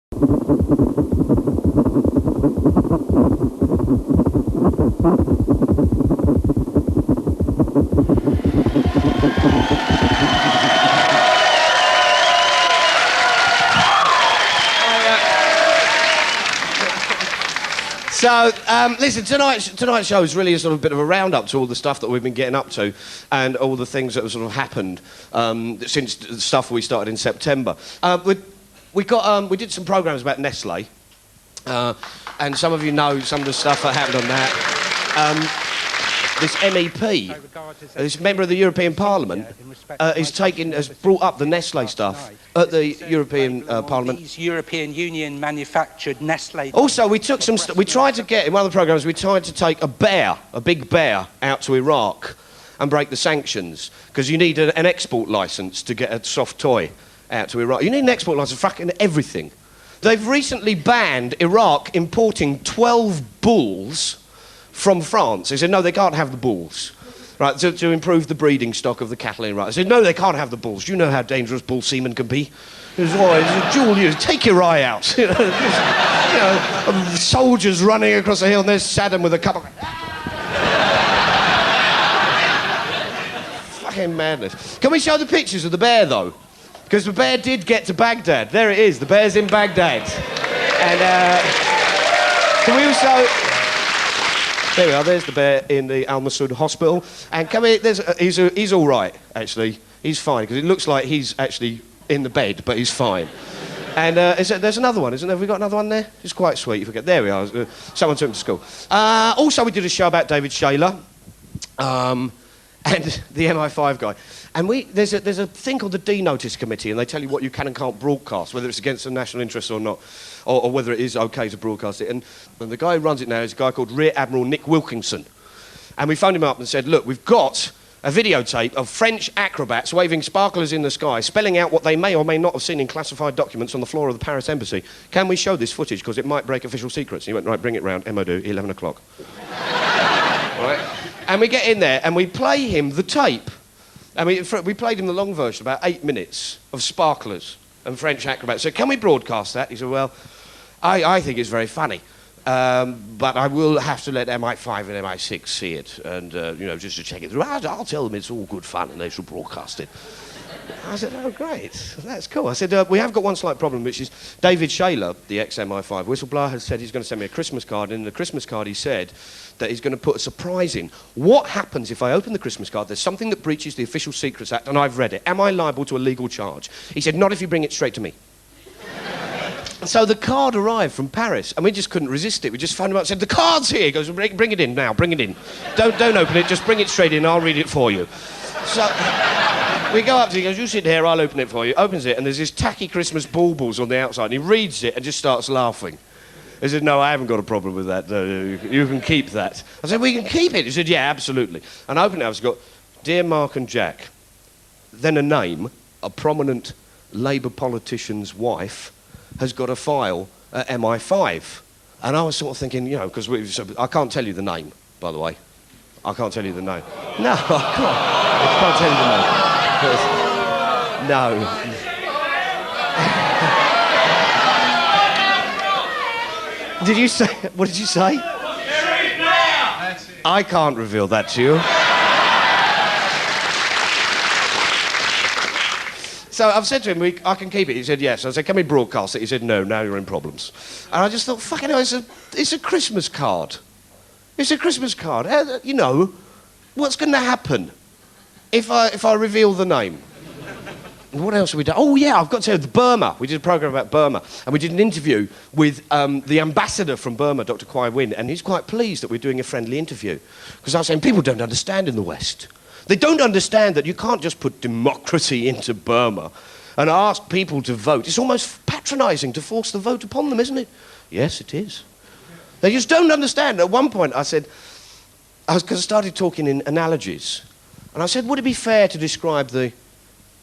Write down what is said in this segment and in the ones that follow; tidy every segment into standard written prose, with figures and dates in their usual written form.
So, listen, tonight's show is really a sort of bit of a roundup to all the stuff that we've been getting up to and all the things that have sort of happened since the stuff we started in September. We did some programmes about Nestle, and some of you know some of the stuff that happened on that. This MEP, this member of the European Parliament, has brought up the Nestle stuff at the European Parliament. These European Union manufactured Nestle. Also, we tried to get, in one of the programmes, we tried to take a big bear, out to Iraq and break the sanctions, because you need an export licence to get a soft toy out to Iraq. You need an export licence for fucking everything. They've recently banned Iraq importing 12 bulls from France. They said, no, they can't have the bulls, right, to improve the breeding stock of the cattle in Iraq. They said, no, they can't have the bulls. Do you know how dangerous bull semen can be? It's a dual use. Take your eye out. Soldiers running across the hill, and there's Saddam with a cup of... Fucking madness. Can we show the pictures of the bear, though? Because the bear did get to Baghdad. There it is. The bear's in Baghdad. And can we also... There we are, there's the bear in the Al Masoud hospital. And come here, he's all right, actually. He's fine, because it looks like he's actually in the bed, but he's fine. And there's another one, isn't there? Have we got another one there? It's quite sweet, you forget. There we are. Someone took him to school. Also, we did a show about David Shaler. And the MI5 guy. And there's a thing called the D-Notice Committee, and they tell you what you can and can't broadcast, whether it's against the national interest or not, or whether it is okay to broadcast it. And the guy who runs it now is a guy called Rear Admiral Nick Wilkinson. And we phoned him up and said, look, we've got a videotape of French acrobats waving sparklers in the sky, spelling out what they may or may not have seen in classified documents on the floor of the Paris embassy. Can we show this footage, because it might break official secrets? And he went, right, bring it round, MOD, 11 o'clock. Right? And we get in there and we play him the tape. And we played him the long version, about 8 minutes of sparklers and French acrobats. So can we broadcast that? He said, well, I think it's very funny. But I will have to let MI5 and MI6 see it, and just to check it through. I'll tell them it's all good fun and they should broadcast it. I said, oh, great, that's cool. I said, we have got one slight problem, which is David Shaler, the ex-MI5 whistleblower, has said he's going to send me a Christmas card, and in the Christmas card he said that he's going to put a surprise in. What happens if I open the Christmas card, there's something that breaches the Official Secrets Act, and I've read it? Am I liable to a legal charge? He said, not if you bring it straight to me. So the card arrived from Paris, and we just couldn't resist it. We just phoned him up and said, the card's here. He goes, bring it in now, bring it in. Don't open it, just bring it straight in, I'll read it for you. So we go up to him, he goes, you sit here, I'll open it for you. Opens it, and there's this tacky Christmas baubles on the outside, and he reads it and just starts laughing. He said, no, I haven't got a problem with that. You can keep that. I said, we can keep it. He said, yeah, absolutely. And I opened it up, it's got, Dear Mark and Jack, then a name, a prominent Labour politician's wife, has got a file at MI5. And I was sort of thinking, because I can't tell you the name, by the way. I can't tell you the name. No, I can't tell you the name. No. Did you say, what did you say? I can't reveal that to you. So I've said to him, I can keep it. He said, yes. I said, can we broadcast it? He said, no, now you're in problems. And I just thought, fucking hell, it's a Christmas card. It's a Christmas card. What's going to happen if I reveal the name? What else have we done? Oh, yeah, I've got to tell you, Burma. We did a programme about Burma, and we did an interview with the ambassador from Burma, Dr. Kwai Win, and he's quite pleased that we're doing a friendly interview. Because I was saying, people don't understand in the West. They don't understand that you can't just put democracy into Burma and ask people to vote. It's almost patronising to force the vote upon them, isn't it? Yes, it is. They just don't understand. At one point, I started talking in analogies. And I said, would it be fair to describe the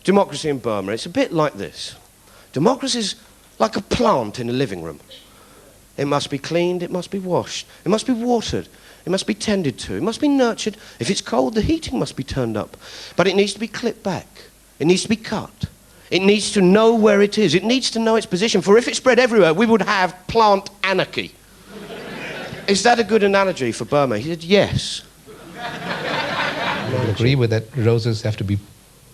democracy in Burma? It's a bit like this. Democracy's like a plant in a living room. It must be cleaned, it must be washed, it must be watered, it must be tended to, it must be nurtured. If it's cold, the heating must be turned up. But it needs to be clipped back. It needs to be cut. It needs to know where it is. It needs to know its position. For if it spread everywhere, we would have plant anarchy. Is that a good analogy for Burma? He said, yes. I would agree with that. Roses have to be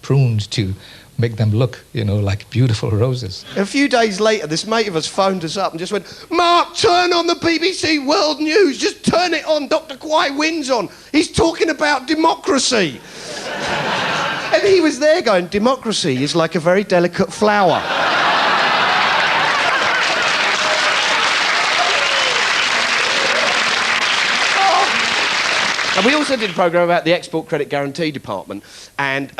pruned to make them look, like beautiful roses. A few days later, this mate of us phoned us up and just went, Mark, turn on the BBC World News. Just turn it on. Dr. Kwai Win's on. He's talking about democracy. And he was there going, democracy is like a very delicate flower. And we also did a programme about the Export Credit Guarantee Department, and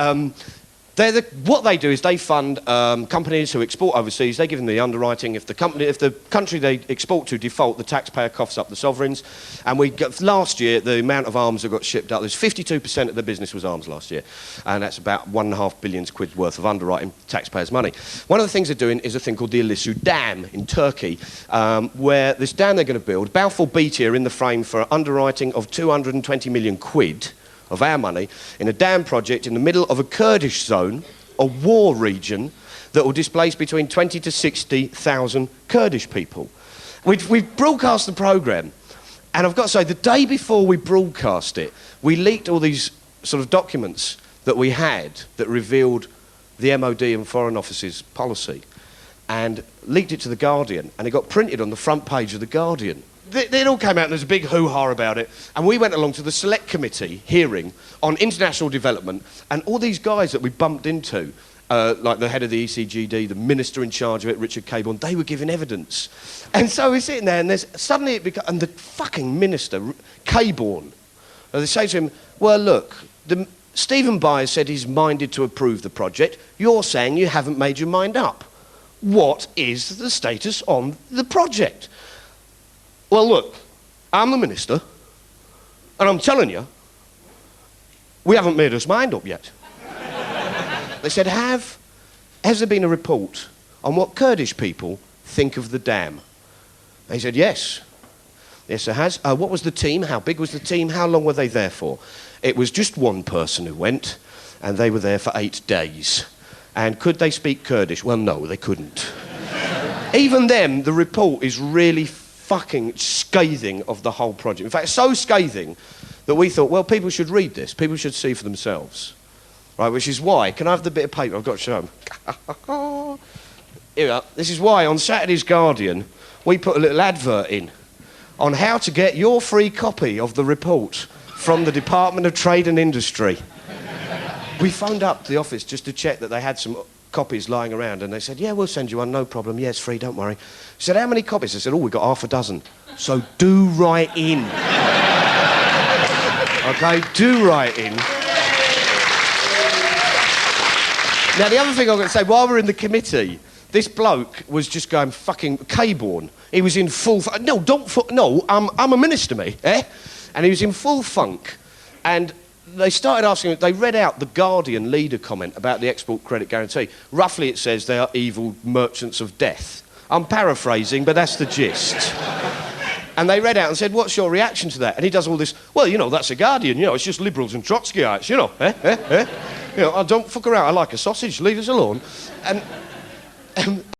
what they do is they fund companies who export overseas. They give them the underwriting. If the country they export to default, the taxpayer coughs up the sovereigns. And last year, the amount of arms that got shipped out, there's 52% of the business was arms last year, and that's about £1.5 billion worth of underwriting taxpayers' money. one of the things they're doing is a thing called the Ilisu Dam in Turkey, where this dam they're going to build, Balfour Beatty are in the frame for underwriting of 220 million quid of our money in a dam project in the middle of a Kurdish zone, a war region that will displace between 20 to 60,000 Kurdish people. We've broadcast the programme, and I've got to say, the day before we broadcast it, we leaked all these sort of documents that we had that revealed the MOD and Foreign Office's policy, and leaked it to The Guardian, and it got printed on the front page of The Guardian. It all came out and there was a big hoo-ha about it, and we went along to the select committee hearing on international development, and all these guys that we bumped into, like the head of the ECGD, the minister in charge of it, Richard Caborn, they were giving evidence. And so we're sitting there, and suddenly and the fucking minister, Caborn, they say to him, well, look, Stephen Byers said he's minded to approve the project. You're saying you haven't made your mind up. What is the status on the project? Well, look, I'm the minister, and I'm telling you, we haven't made us mind up yet. They said, has there been a report on what Kurdish people think of the dam? They said, yes. Yes, there has. What was the team? How big was the team? How long were they there for? It was just one person who went, and they were there for 8 days. And could they speak Kurdish? Well, no, they couldn't. Even then, the report is really fucking scathing of the whole project. In fact, so scathing that we thought, well, people should read this. People should see for themselves. Right, which is why, can I have the bit of paper? I've got to show them. Here we are. This is why on Saturday's Guardian, we put a little advert in on how to get your free copy of the report from the Department of Trade and Industry. We phoned up the office just to check that they had some copies lying around, and they said, yeah, we'll send you one, no problem. Yeah, it's free, don't worry. I said, how many copies? I said, oh, we've got half a dozen. So do write in. OK, do write in. Now, the other thing I'm going to say, while we're in the committee, this bloke was just going fucking Caborn. He was in full... No, I'm a minister, me, eh? And he was in full funk, and they started asking... They read out the Guardian leader comment about the export credit guarantee. Roughly, it says they are evil merchants of death. I'm paraphrasing, but that's the gist. And they read out and said, what's your reaction to that? And he does all this, well, you know, that's the Guardian, you know, it's just liberals and Trotskyites, you know, You know, I don't fuck around, I like a sausage, leave us alone. And